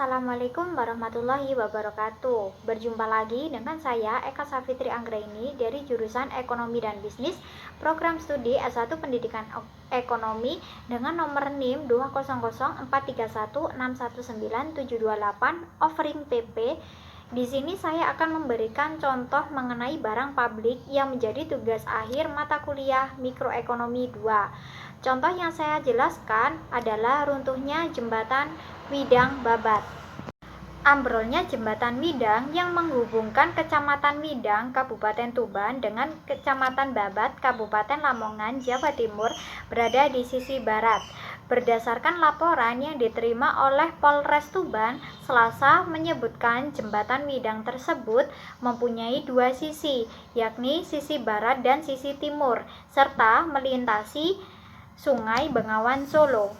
Assalamualaikum warahmatullahi wabarakatuh. Berjumpa lagi dengan saya Eka Safitri Anggraini dari jurusan Ekonomi dan Bisnis, program studi S1 Pendidikan Ekonomi dengan nomor NIM 20043161978 offering PP. Di sini saya akan memberikan contoh mengenai barang publik yang menjadi tugas akhir mata kuliah Mikroekonomi 2. Contoh yang saya jelaskan adalah runtuhnya jembatan Widang Babat. Ambrolnya jembatan Widang yang menghubungkan Kecamatan Widang, Kabupaten Tuban dengan Kecamatan Babat, Kabupaten Lamongan, Jawa Timur berada di sisi barat. Berdasarkan laporan yang diterima oleh Polres Tuban, Selasa menyebutkan jembatan Widang tersebut mempunyai dua sisi, yakni sisi barat dan sisi timur, serta melintasi Sungai Bengawan Solo.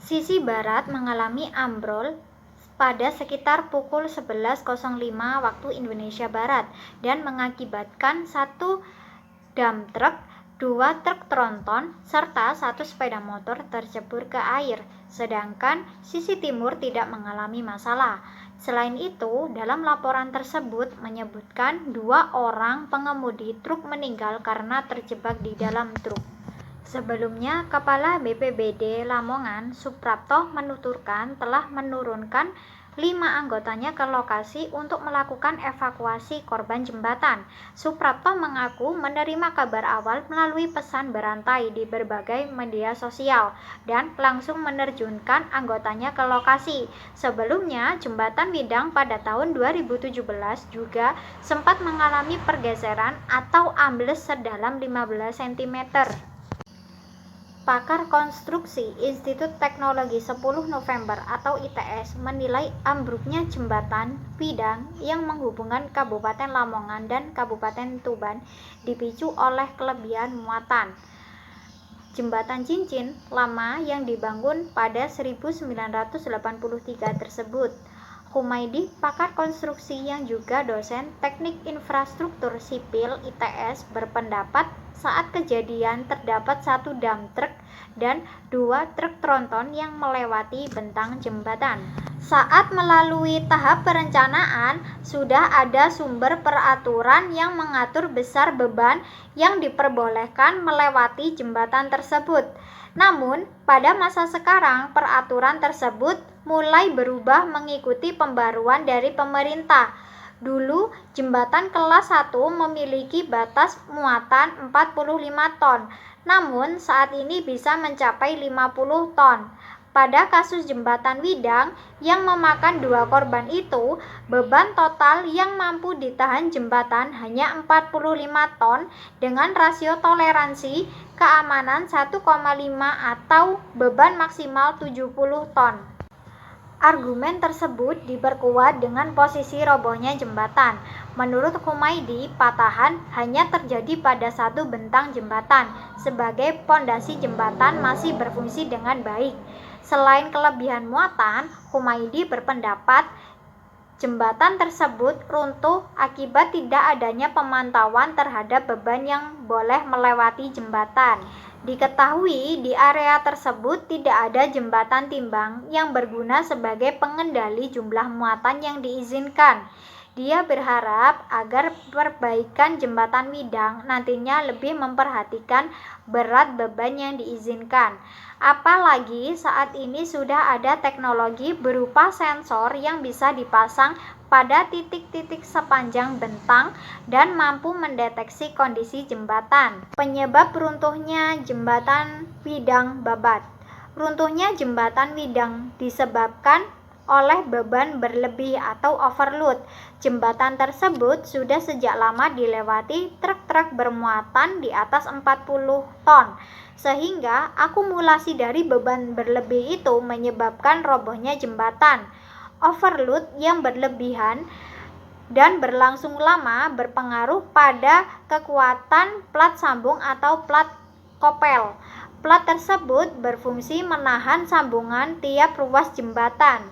Sisi barat mengalami ambrol pada sekitar pukul 11.05 waktu Indonesia Barat dan mengakibatkan satu dump truck, dua truk tronton, serta satu sepeda motor tercebur ke air, sedangkan sisi timur tidak mengalami masalah. Selain itu, dalam laporan tersebut menyebutkan 2 orang pengemudi truk meninggal karena terjebak di dalam truk. Sebelumnya, Kepala BPBD Lamongan, Suprapto, menuturkan telah menurunkan 5 anggotanya ke lokasi untuk melakukan evakuasi korban jembatan. Suprapto mengaku menerima kabar awal melalui pesan berantai di berbagai media sosial dan langsung menerjunkan anggotanya ke lokasi. Sebelumnya, jembatan Widang pada tahun 2017 juga sempat mengalami pergeseran atau ambles sedalam 15 cm. Pakar Konstruksi Institut Teknologi 10 November atau ITS menilai ambruknya jembatan Widang yang menghubungkan Kabupaten Lamongan dan Kabupaten Tuban dipicu oleh kelebihan muatan. Jembatan cincin lama yang dibangun pada 1983 tersebut. Humaydi, pakar konstruksi yang juga dosen Teknik Infrastruktur Sipil ITS, berpendapat saat kejadian terdapat satu dump truck dan 2 truk tronton yang melewati bentang jembatan. Saat melalui tahap perencanaan, sudah ada sumber peraturan yang mengatur besar beban yang diperbolehkan melewati jembatan tersebut. Namun, pada masa sekarang peraturan tersebut mulai berubah mengikuti pembaruan dari pemerintah. Dulu, jembatan kelas 1 memiliki batas muatan 45 ton, namun saat ini bisa mencapai 50 ton. Pada kasus jembatan Widang yang memakan 2 korban itu, beban total yang mampu ditahan jembatan hanya 45 ton dengan rasio toleransi keamanan 1,5 atau beban maksimal 70 ton. Argumen tersebut diperkuat dengan posisi robohnya jembatan. Menurut Humaydi, patahan hanya terjadi pada satu bentang jembatan, sebagai pondasi jembatan masih berfungsi dengan baik. Selain kelebihan muatan, Humaydi berpendapat jembatan tersebut runtuh akibat tidak adanya pemantauan terhadap beban yang boleh melewati jembatan. Diketahui di area tersebut tidak ada jembatan timbang yang berguna sebagai pengendali jumlah muatan yang diizinkan. Dia berharap agar perbaikan jembatan Widang nantinya lebih memperhatikan berat beban yang diizinkan. Apalagi saat ini sudah ada teknologi berupa sensor yang bisa dipasang pada titik-titik sepanjang bentang dan mampu mendeteksi kondisi jembatan. Penyebab runtuhnya jembatan Widang Babat. Runtuhnya jembatan Widang disebabkan oleh beban berlebih atau overload. Jembatan tersebut sudah sejak lama dilewati truk-truk bermuatan di atas 40 ton, sehingga akumulasi dari beban berlebih itu menyebabkan robohnya jembatan. Overload yang berlebihan dan berlangsung lama berpengaruh pada kekuatan plat sambung atau plat kopel. Plat tersebut berfungsi menahan sambungan tiap ruas jembatan.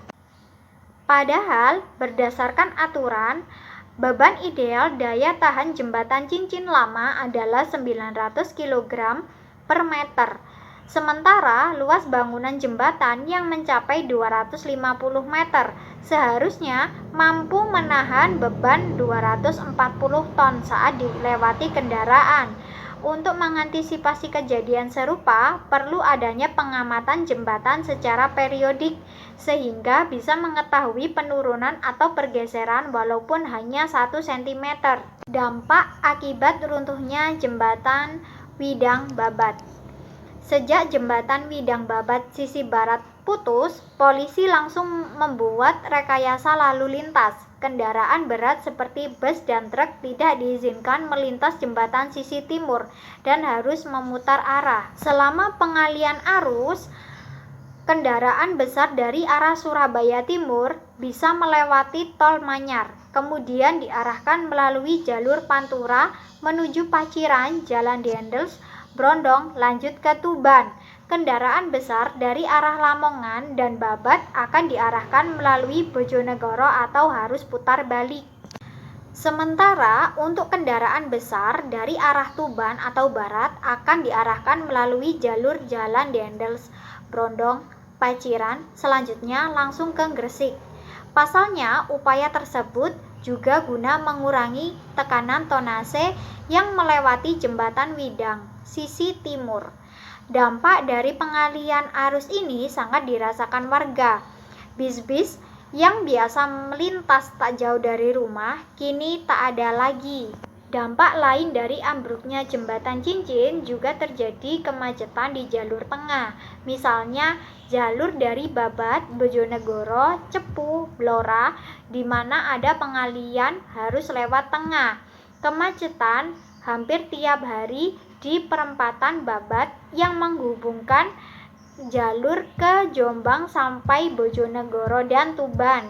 Padahal berdasarkan aturan, beban ideal daya tahan jembatan cincin lama adalah 900 kg per meter. Sementara luas bangunan jembatan yang mencapai 250 meter seharusnya mampu menahan beban 240 ton saat dilewati kendaraan. Untuk mengantisipasi kejadian serupa, perlu adanya pengamatan jembatan secara periodik sehingga bisa mengetahui penurunan atau pergeseran walaupun hanya 1 cm. Dampak akibat runtuhnya jembatan Widang Babat. Sejak jembatan Widang Babat sisi barat putus, polisi langsung membuat rekayasa lalu lintas. Kendaraan berat seperti bus dan truk tidak diizinkan melintas jembatan sisi timur dan harus memutar arah. Selama pengalian arus, kendaraan besar dari arah Surabaya Timur bisa melewati tol Manyar, kemudian diarahkan melalui jalur Pantura menuju Paciran, Jalan Dendels, Brondong, lanjut ke Tuban. Kendaraan besar dari arah Lamongan dan Babat akan diarahkan melalui Bojonegoro atau harus putar balik. Sementara untuk kendaraan besar dari arah Tuban atau Barat akan diarahkan melalui jalur Jalan Dendels, Brondong, Paciran, selanjutnya langsung ke Gresik. Pasalnya, upaya tersebut juga guna mengurangi tekanan tonase yang melewati jembatan Widang sisi timur. Dampak dari pengalian arus ini sangat dirasakan warga. Bis-bis yang biasa melintas tak jauh dari rumah kini tak ada lagi. Dampak lain dari ambruknya jembatan cincin juga terjadi kemacetan di jalur tengah. Misalnya jalur dari Babat, Bojonegoro, Cepu, Blora, di mana ada pengalian harus lewat tengah. Kemacetan hampir tiap hari di perempatan Babat yang menghubungkan jalur ke Jombang sampai Bojonegoro dan Tuban.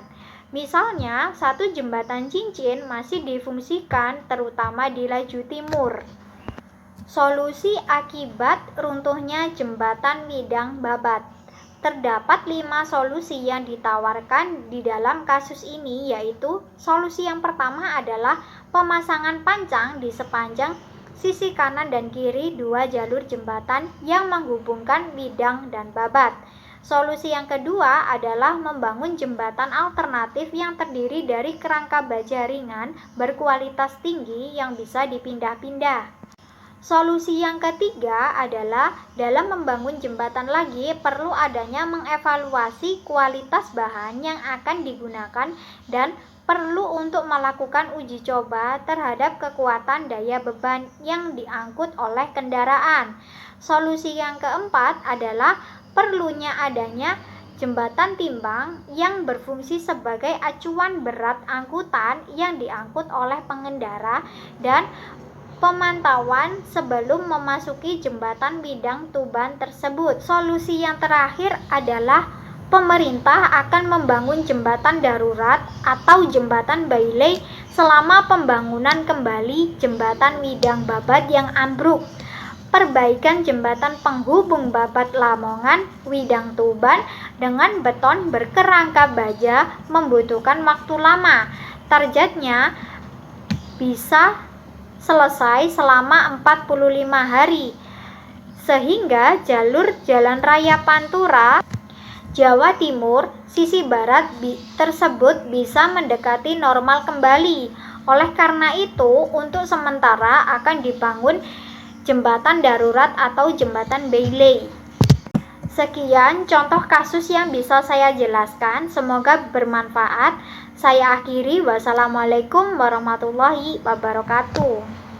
Misalnya, satu jembatan cincin masih difungsikan terutama di laju timur. Solusi akibat runtuhnya jembatan Widang Babat. Terdapat 5 solusi yang ditawarkan di dalam kasus ini, yaitu solusi yang pertama adalah pemasangan pancang di sepanjang sisi kanan dan kiri 2 jalur jembatan yang menghubungkan Widang dan Babat. Solusi yang kedua adalah membangun jembatan alternatif yang terdiri dari kerangka baja ringan berkualitas tinggi yang bisa dipindah-pindah. Solusi yang ketiga adalah dalam membangun jembatan lagi perlu adanya mengevaluasi kualitas bahan yang akan digunakan dan perlu untuk melakukan uji coba terhadap kekuatan daya beban yang diangkut oleh kendaraan. Solusi yang keempat adalah perlunya adanya jembatan timbang yang berfungsi sebagai acuan berat angkutan yang diangkut oleh pengendara dan pemantauan sebelum memasuki jembatan Widang Tuban tersebut. Solusi yang terakhir adalah pemerintah akan membangun jembatan darurat atau jembatan bailey selama pembangunan kembali jembatan Widang Babat yang ambruk. Perbaikan jembatan penghubung Babat Lamongan, Widang Tuban dengan beton berkerangka baja membutuhkan waktu lama. Targetnya bisa selesai selama 45 hari. Sehingga jalur Jalan Raya Pantura Jawa Timur sisi barat tersebut bisa mendekati normal kembali. Oleh karena itu, untuk sementara akan dibangun jembatan darurat atau jembatan bailey. Sekian contoh kasus yang bisa saya jelaskan, semoga bermanfaat. Saya akhiri, wassalamualaikum warahmatullahi wabarakatuh.